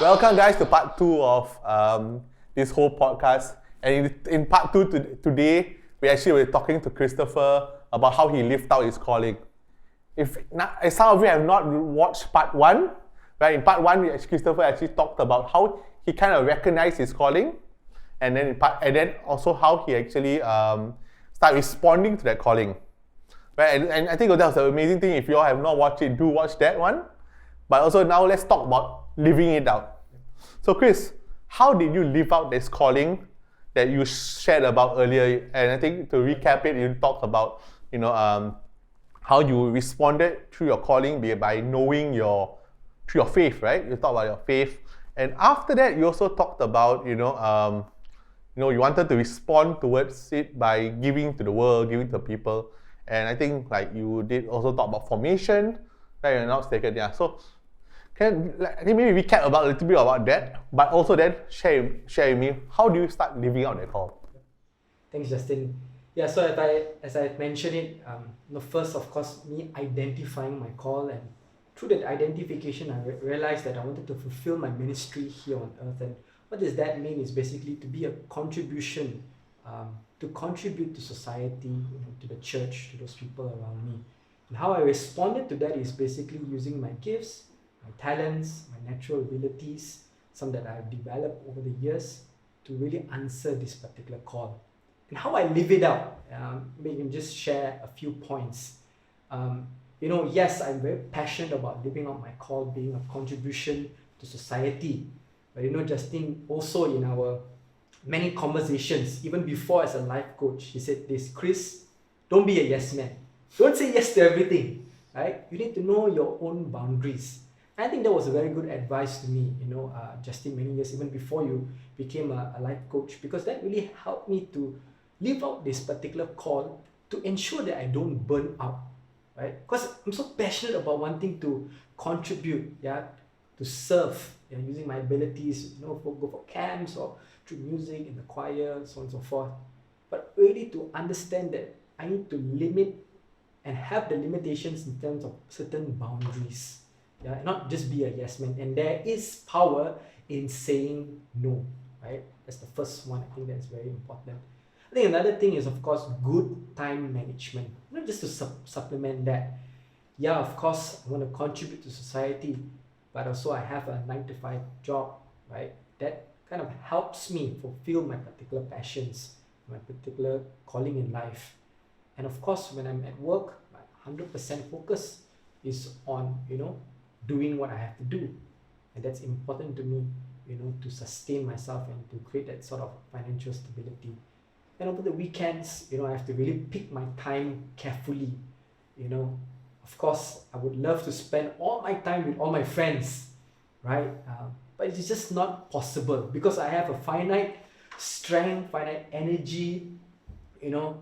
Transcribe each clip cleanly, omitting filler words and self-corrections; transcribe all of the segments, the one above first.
Welcome, guys, to part 2 of this whole podcast. And in part 2 today, we actually were talking to Christopher about how he lived out his calling. If some of you have not watched part 1, right? In part 1, Christopher actually talked about how he kind of recognized his calling, and then also how he actually started responding to that calling. Right? And I think that was an amazing thing. If you all have not watched it, do watch that one. But also now let's talk about living it out. So Chris, how did you live out this calling that you shared about earlier? And I think to recap it, you talked about how you responded through your calling by knowing through your faith, right? You talked about your faith, and after that, you also talked about you wanted to respond towards it by giving to the world, giving to people, and I think like you did also talk about formation, right? You're not mistaken, yeah. So I think maybe recap a little bit about that, but also then share with me, how do you start living out that call? Thanks, Justin. Yeah, so as I mentioned it, first, of course, me identifying my call, and through that identification, I realized that I wanted to fulfill my ministry here on earth. And what does that mean? Is basically to be a contribution, to contribute to society, to the church, to those people around me. And how I responded to that is basically using my gifts, my talents, my natural abilities, some that I've developed over the years, to really answer this particular call. And how I live it out, maybe just share a few points. Yes, I'm very passionate about living out my call, being a contribution to society. But Justin, also in our many conversations, even before as a life coach, he said this: Chris, don't be a yes man. Don't say yes to everything, right? You need to know your own boundaries. I think that was a very good advice to me, Justin, many years, even before you became a life coach, because that really helped me to live out this particular call to ensure that I don't burn out, right? Because I'm so passionate about wanting to contribute, to serve, using my abilities, go for camps or through music in the choir, so on and so forth. But really to understand that I need to limit and have the limitations in terms of certain boundaries, not just be a yes man. And there is power in saying no, right? That's the first one. I think that's very important. I think another thing is, of course, good time management. Not just to supplement that. Yeah, of course, I want to contribute to society, but also I have a 9-to-5 job, right? That kind of helps me fulfill my particular passions, my particular calling in life. And of course, when I'm at work, my 100% focus is on, doing what I have to do. And that's important to me, to sustain myself and to create that sort of financial stability. And over the weekends, I have to really pick my time carefully. Of course, I would love to spend all my time with all my friends, right? But it's just not possible because I have a finite strength, finite energy,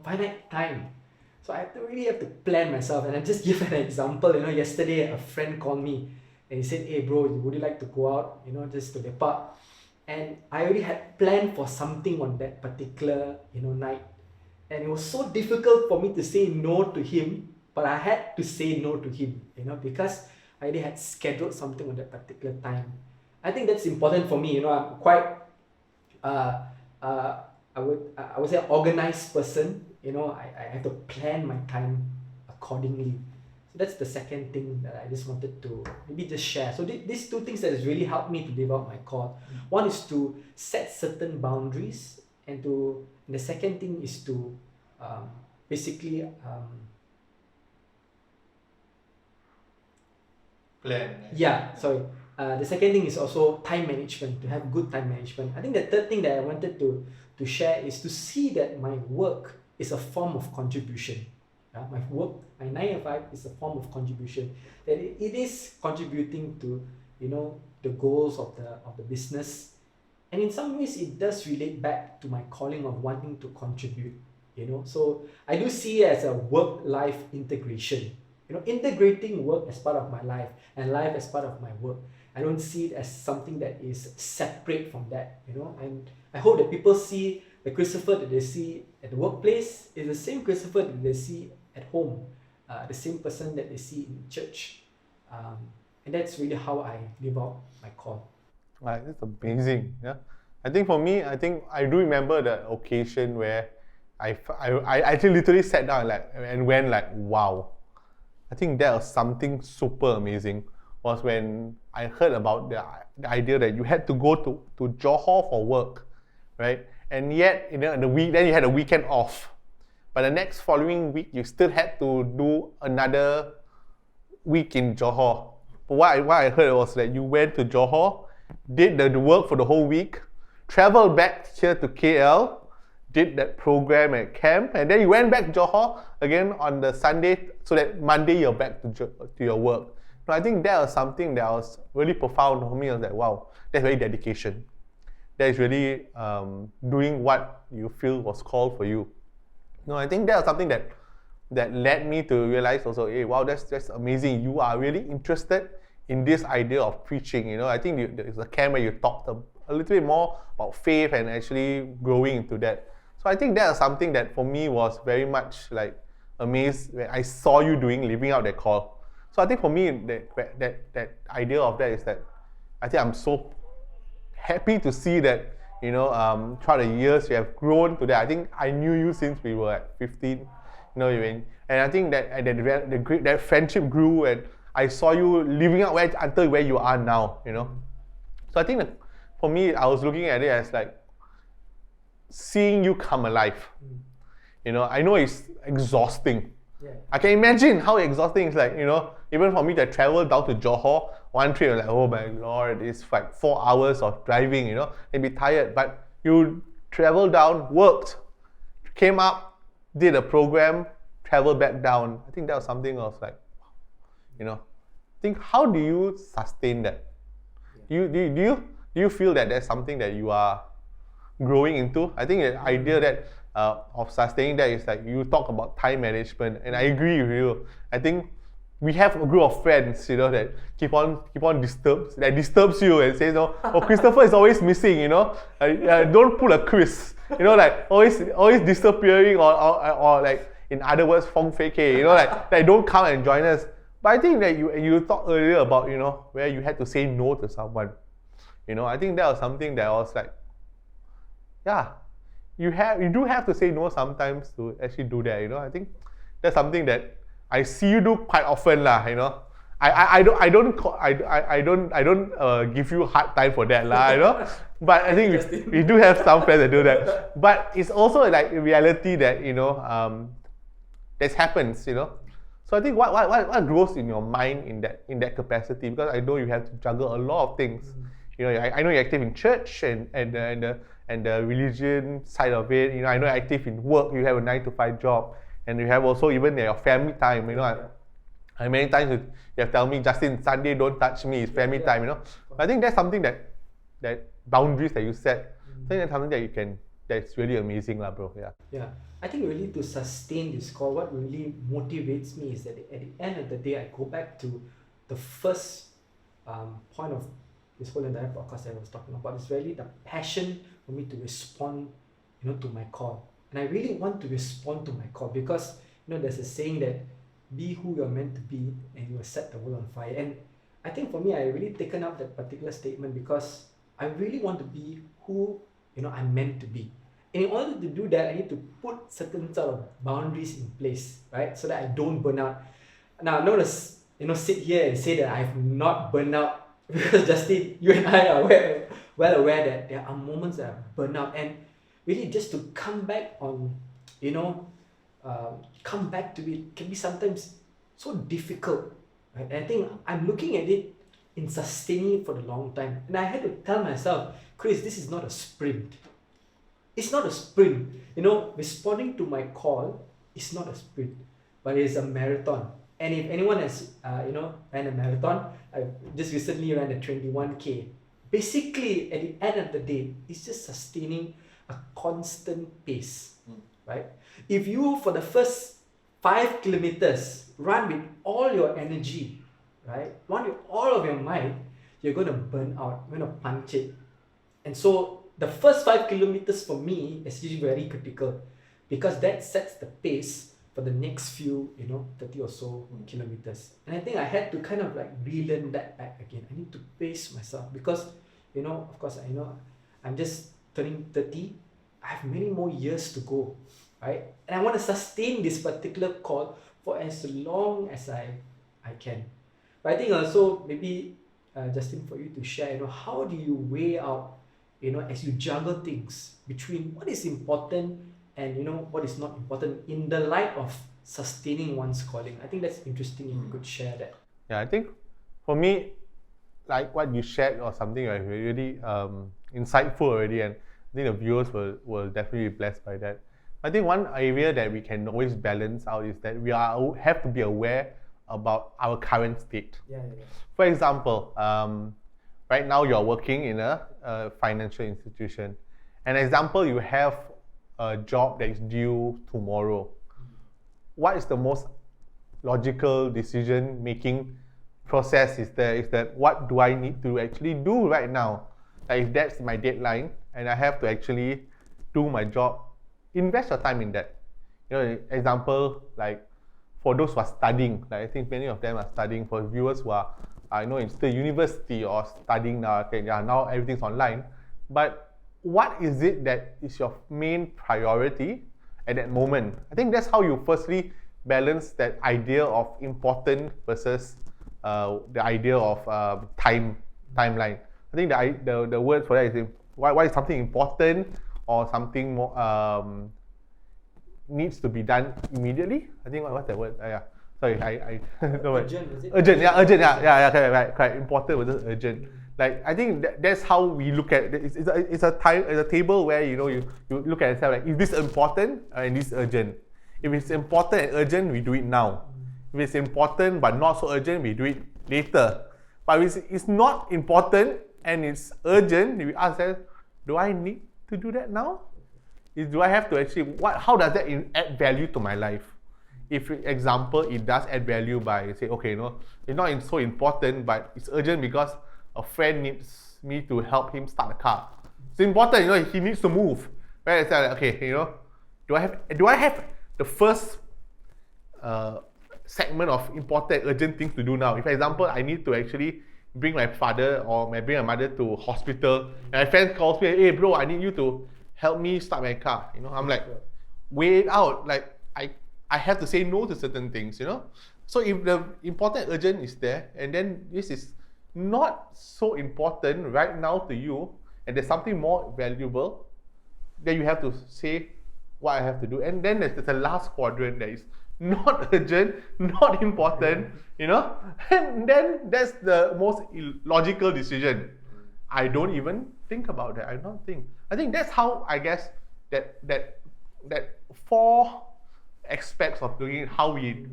finite time. So I really have to plan myself. And I just give an example. Yesterday a friend called me and he said, "Hey bro, would you like to go out, just to lepak?" And I already had planned for something on that particular, night. And it was so difficult for me to say no to him, but I had to say no to him, because I already had scheduled something on that particular time. I think that's important for me. I'm quite, I would say, an organized person. I have to plan my time accordingly. So that's the second thing that I just wanted to maybe just share. So these two things that has really helped me to live out my call. One is to set certain boundaries, and the second thing is to basically Plan. The second thing is also time management, to have good time management. I think the third thing that I wanted to share is to see that my work is a form of contribution. My work, my 9-to-5 is a form of contribution. That it is contributing to, the goals of the business. And in some ways, it does relate back to my calling of wanting to contribute. So I do see it as a work-life integration. Integrating work as part of my life and life as part of my work. I don't see it as something that is separate from that, and I hope that people see the Christopher that they see at the workplace is the same Christopher that they see at home, the same person that they see in church. And that's really how I live out my call. Like, it's amazing. Yeah. I think for me, I do remember the occasion where I actually literally sat down and went like, wow. I think that was something super amazing. Was when I heard about the idea that you had to go to Johor for work, right? And yet, then you had a weekend off. But the next following week, you still had to do another week in Johor. But what I heard was that you went to Johor, did the work for the whole week, traveled back here to KL, did that program at camp, and then you went back to Johor again on the Sunday, so that Monday you're back to your work. So I think that was something that was really profound for me. I was like, wow, that's really dedication. That is really doing what you feel was called for you. No, I think that was something that led me to realize also, hey, wow, that's amazing. You are really interested in this idea of preaching. I think there's a camp where you talked a little bit more about faith and actually growing into that. So I think that was something that for me was very much like amazed when I saw you living out that call. So I think for me, that idea of that is that I think I'm so happy to see that, throughout the years you have grown to that. I think I knew you since we were at 15, and I think that friendship grew, and I saw you living out until where you are now, So I think that for me, I was looking at it as like seeing you come alive. I know it's exhausting. Yeah. I can imagine how exhausting it's like, even for me to travel down to Johor, one trip, I'm like, oh my lord, it's like 4 hours of driving, and be tired. But you travel down, worked, came up, did a program, traveled back down. I think that was something else like, I think, how do you sustain that? Do you feel that that's something that you are growing into? I think the idea that of sustaining that is like you talk about time management, and I agree with you. I think we have a group of friends, that keep on disturbs you and says, oh, Christopher is always missing, don't pull a Chris, like always disappearing or like in other words, feng fei ke, like don't come and join us. But I think that you talked earlier about where you had to say no to someone. I think that was something that was like, yeah, you do have to say no sometimes to actually do that. I think that's something that I see you do quite often lah. I don't give you hard time for that lah. But I think we do have some friends that do that. But it's also like a reality that that happens. So I think what grows in your mind in that capacity, because I know you have to juggle a lot of things. I know you're active in church and the religion side of it. I know you're active in work. You have a 9-to-5 job, and you have also even your family time. I many times you have told me, Justin, Sunday don't touch me. It's family time. I think that's something that boundaries that you set. I think that's something that's really amazing, lah, bro. Yeah. I think really to sustain this call, what really motivates me is that at the end of the day, I go back to the first point of this whole entire podcast that I was talking about. It's really the passion for me to respond, to my call. And I really want to respond to my call because, there's a saying that be who you're meant to be and you will set the world on fire. And I think for me, I really taken up that particular statement because I really want to be who, I'm meant to be. And in order to do that, I need to put certain sort of boundaries in place, right? So that I don't burn out. Now, I'm not going to, sit here and say that I've not burned out, because Justin, you and I are well aware that there are moments that I burn out, and really just to come back on, come back to it can be sometimes so difficult, right? And I think I'm looking at it in sustaining it for the long time, and I had to tell myself, Chris, this is not a sprint. It's not a sprint. Responding to my call is not a sprint, but it's a marathon. And if anyone has, ran a marathon, I just recently ran a 21K. Basically, at the end of the day, it's just sustaining a constant pace, right? If you, for the first 5 kilometers, run with all your energy, right? Run with all of your might, you're going to burn out. You're going to punch it. And so, the first 5 kilometers for me is usually very critical because that sets the pace for the next few, 30 or so kilometers. And I think I had to kind of like relearn that back again. I need to pace myself because, of course, I know I'm just turning 30. I have many more years to go, right? And I want to sustain this particular call for as long as I can. But I think also maybe Justin, for you to share, how do you weigh out, as you juggle things between what is important and what is not important in the light of sustaining one's calling. I think that's interesting if you could share that. Yeah, I think for me, like what you shared or something like really insightful already, and I think the viewers will definitely be blessed by that. I think one area that we can always balance out is that we have to be aware about our current state. Yeah. For example, right now you're working in a financial institution. An example, you have a job that is due tomorrow. What is the most logical decision-making process is that what do I need to actually do right now? Like if that's my deadline and I have to actually do my job, invest your time in that. Example, like for those who are studying, like I think many of them are studying. For viewers who are, in still university or studying now, okay, yeah, now everything's online. But what is it that is your main priority at that moment? I think that's how you firstly balance that idea of important versus the idea of timeline. I think the word for that is why is something important or something more needs to be done immediately. I think what's that word? Sorry, I urgent, is it? Urgent, yeah, urgent, yeah, correct. Important versus urgent. Like I think that's how we look at it. It's a table where you look at yourself like, is this important and this urgent? If it's important and urgent, we do it now. If it's important but not so urgent, we do it later. But if it's not important and it's urgent, we ask ourselves, do I need to do that now? Do I have to actually, how does that add value to my life? If, for example, it does add value by say, okay, it's not so important, but it's urgent because a friend needs me to help him start a car. It's important, he needs to move. Right? It's like, okay, do I have the first segment of important urgent things to do now? If, for example, I need to actually bring my father or bring my mother to hospital, and my friend calls me, hey bro, I need you to help me start my car. I'm like, weigh it out. Like I have to say no to certain things. So if the important urgent is there, and then this is not so important right now to you, and there's something more valuable, then you have to say what I have to do. And then there's the last quadrant that is not urgent, not important, and then that's the most illogical decision. I don't even think about that. I think that's how I guess that four aspects of looking at how we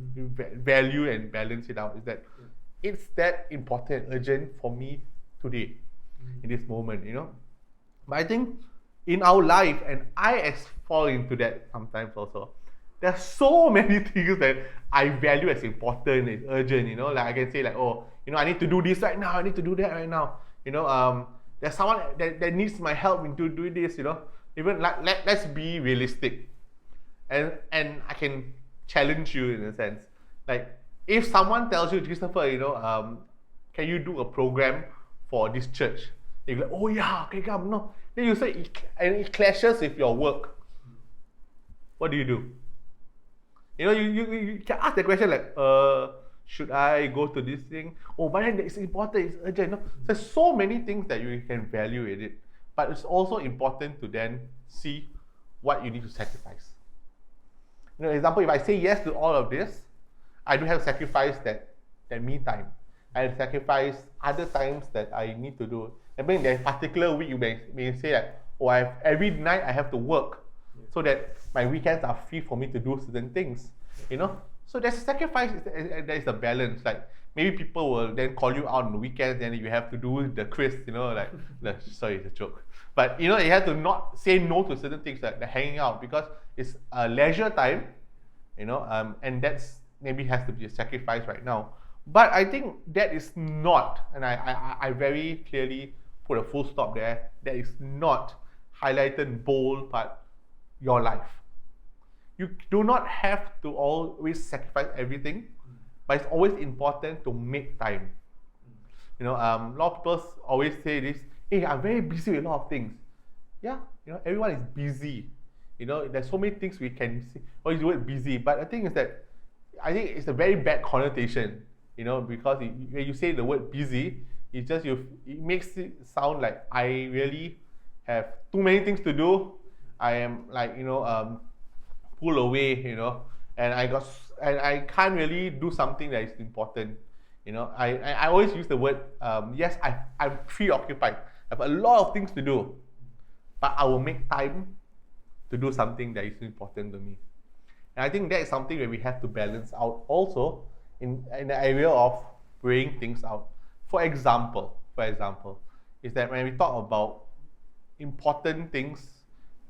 value and balance it out is that it's that important, urgent for me today, in this moment, But I think in our life, and I fall into that sometimes also, there are so many things that I value as important and urgent, like I can say like, I need to do this right now, I need to do that right now, there's someone that needs my help into doing this, even like let's be realistic, and I can challenge you in a sense, like if someone tells you, Christopher, can you do a program for this church? You're like, oh yeah, okay, come, no. Then you say, and it clashes with your work. What do? You can ask the question like, should I go to this thing? Oh, but then it's important, it's urgent. There's so many things that you can value in it. But it's also important to then see what you need to sacrifice. Example, if I say yes to all of this, I do have to sacrifice that me time. I have to sacrifice other times that I need to do. I mean, there's a particular week you may say that, every night I have to work so that my weekends are free for me to do certain things. So there's a sacrifice, there's a balance. Like maybe people will then call you out on the weekends and you have to do the quiz, sorry, it's a joke. But you have to not say no to certain things like the hanging out, because it's a leisure time, and that's maybe has to be a sacrifice right now. But I think that is not, and I very clearly put a full stop there, that is not highlighted bold, but your life. You do not have to always sacrifice everything, but it's always important to make time. A lot of people always say this, hey, I'm very busy with a lot of things. Yeah, everyone is busy. There's so many things we can see. Or use the word busy, but the thing is that I think it's a very bad connotation. Because when you say the word busy, it makes it sound like I really have too many things to do. I am like pull away, and I can't really do something that is important. I always use the word yes, I'm preoccupied. I have a lot of things to do, but I will make time to do something that is important to me. And I think that is something that we have to balance out also in the area of weighing things out. For example, is that when we talk about important things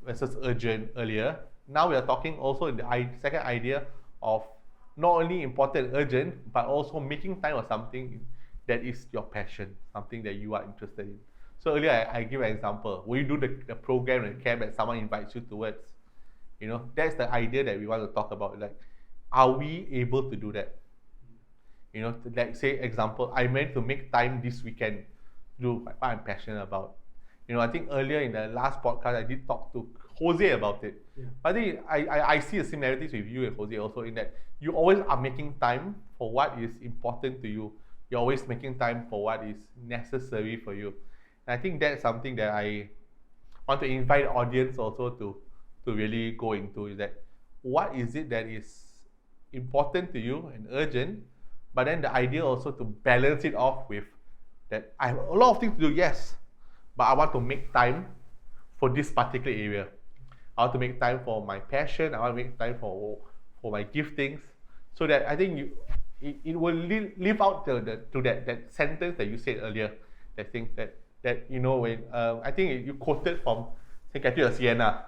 versus urgent earlier, now we are talking also in the second idea of not only important and urgent, but also making time for something that is your passion, something that you are interested in. So earlier I give an example. Will you do the program and camp that someone invites you towards? That's the idea that we want to talk about. Like, are we able to do that? Like say example, I meant to make time this weekend to do what I'm passionate about. I think earlier in the last podcast I did talk to Jose about it. Yeah. I think I see the similarities with you and Jose also, in that you always are making time for what is important to you. You're always making time for what is necessary for you. And I think that's something that I want to invite the audience also to really go into, is that what is it that is important to you and urgent, but then the idea also to balance it off with that I have a lot of things to do, yes, but I want to make time for this particular area. I want to make time for my passion. I want to make time for my giftings, so that I think it will live out to that sentence that you said earlier. That thing that when I think you quoted from Saint Catherine of Siena,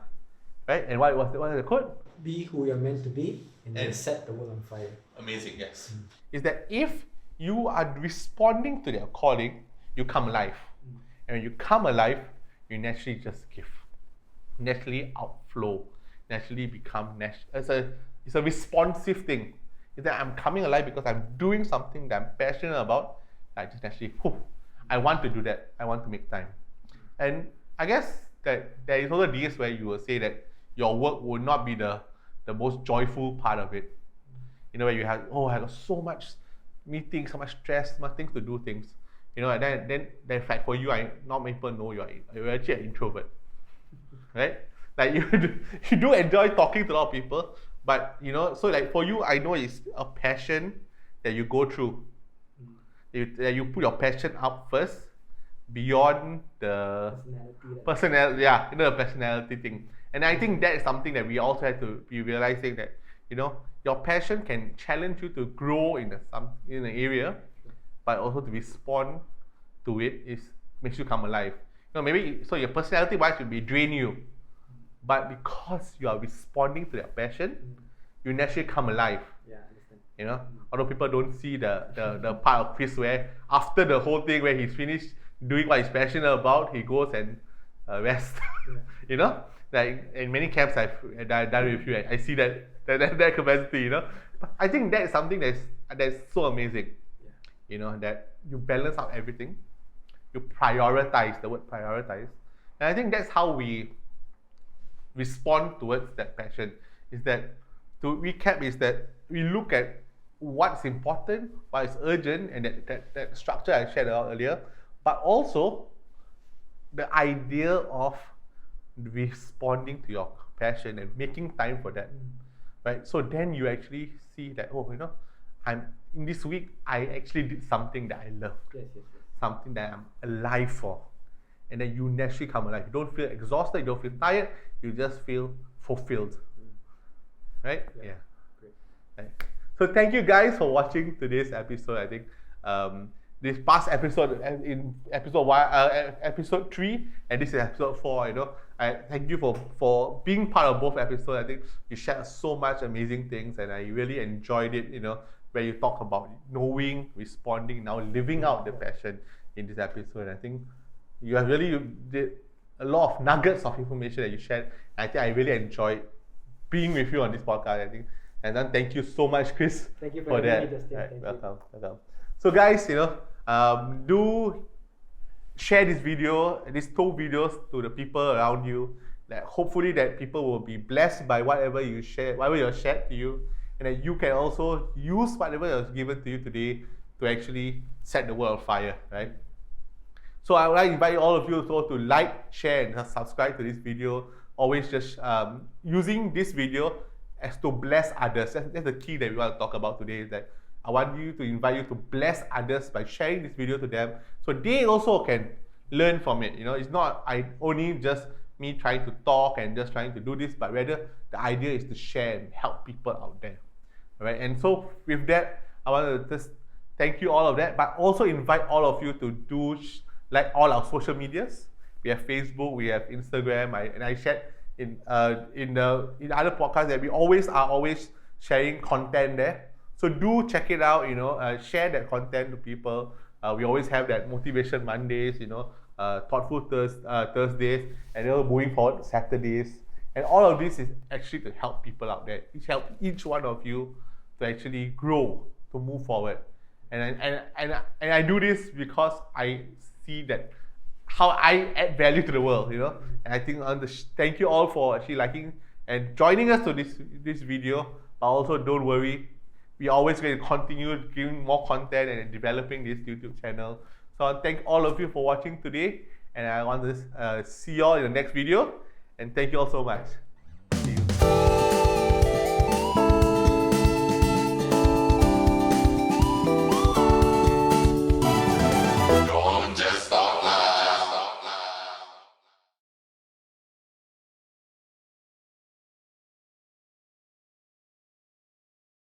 right? And what was the quote? Be who you're meant to be, and then set the world on fire. Amazing, yes. Is that if you are responding to their calling, you come alive. And when you come alive, you naturally just give. Naturally outflow. Naturally become it's a responsive thing. Is that I'm coming alive because I'm doing something that I'm passionate about. I just naturally, I want to do that. I want to make time. And I guess that there is also days where you will say that your work will not be the most joyful part of it. Where you have, I got so much meetings, so much stress, so much things to do things. And then like for you, not many people know you're actually an introvert, right? Like you do enjoy talking to a lot of people, but so like for you, I know it's a passion that you go through. That you put your passion up first, beyond the personality, the personality thing. And I think that is something that we also have to be realizing, that your passion can challenge you to grow in an area, but also to respond to it makes you come alive. Maybe so your personality wise will be drain you, but because you are responding to that passion, you naturally come alive. Yeah, I understand. Although people don't see the part of Chris where after the whole thing, where he's finished doing what he's passionate about, he goes and rests. Yeah. Like in many camps I've done with you, I see that capacity. But I think that is something that's so amazing. Yeah. That you balance out everything, you prioritize, the word prioritize, and I think that's how we respond towards that passion. Is that, to recap, is that we look at what's important, what is urgent, and that structure I shared earlier, but also the idea of responding to your passion and making time for that, right? So then you actually see that, I'm in this week, I actually did something that I love, Yes. something that I'm alive for, and then you naturally come alive. You don't feel exhausted, you don't feel tired, you just feel fulfilled, right? Yeah. Great. Right. So thank you guys for watching today's episode. I think this past episode, in episode 3, and this is episode 4. I thank you for being part of both episodes. I think you shared so much amazing things, and I really enjoyed it. Where you talk about knowing, responding, now living out the passion in this episode. I think you did a lot of nuggets of information that you shared. I think I really enjoyed being with you on this podcast. I think, and then thank you so much, Chris. Thank you for having that. me, Justin. Right, Thank welcome. So guys, do share this video, these 2 videos to the people around you. That hopefully that people will be blessed by whatever you share, whatever you're shared to you, and that you can also use whatever was given to you today to actually set the world on fire, right? So I would like to invite all of you also to like, share, and subscribe to this video. Always just using this video as to bless others. That's the key that we want to talk about today, is that I want you to invite you to bless others by sharing this video to them so they also can learn from it. You know, it's not only just me trying to talk and just trying to do this, but rather the idea is to share and help people out there. All right, and so with that, I want to just thank you all of that, but also invite all of you to do like all our social medias. We have Facebook, we have Instagram, and I shared in other podcasts that we are always sharing content there. So do check it out, share that content to people. We always have that Motivation Mondays, Thoughtful Thursdays, and moving forward, Saturdays. And all of this is actually to help people out there. Help each one of you to actually grow, to move forward. And I do this because I see that how I add value to the world, And I think thank you all for actually liking and joining us to this video. But also don't worry, we always going to continue giving more content and developing this YouTube channel. So I thank all of you for watching today, and I want to see you all in the next video. And thank you all so much.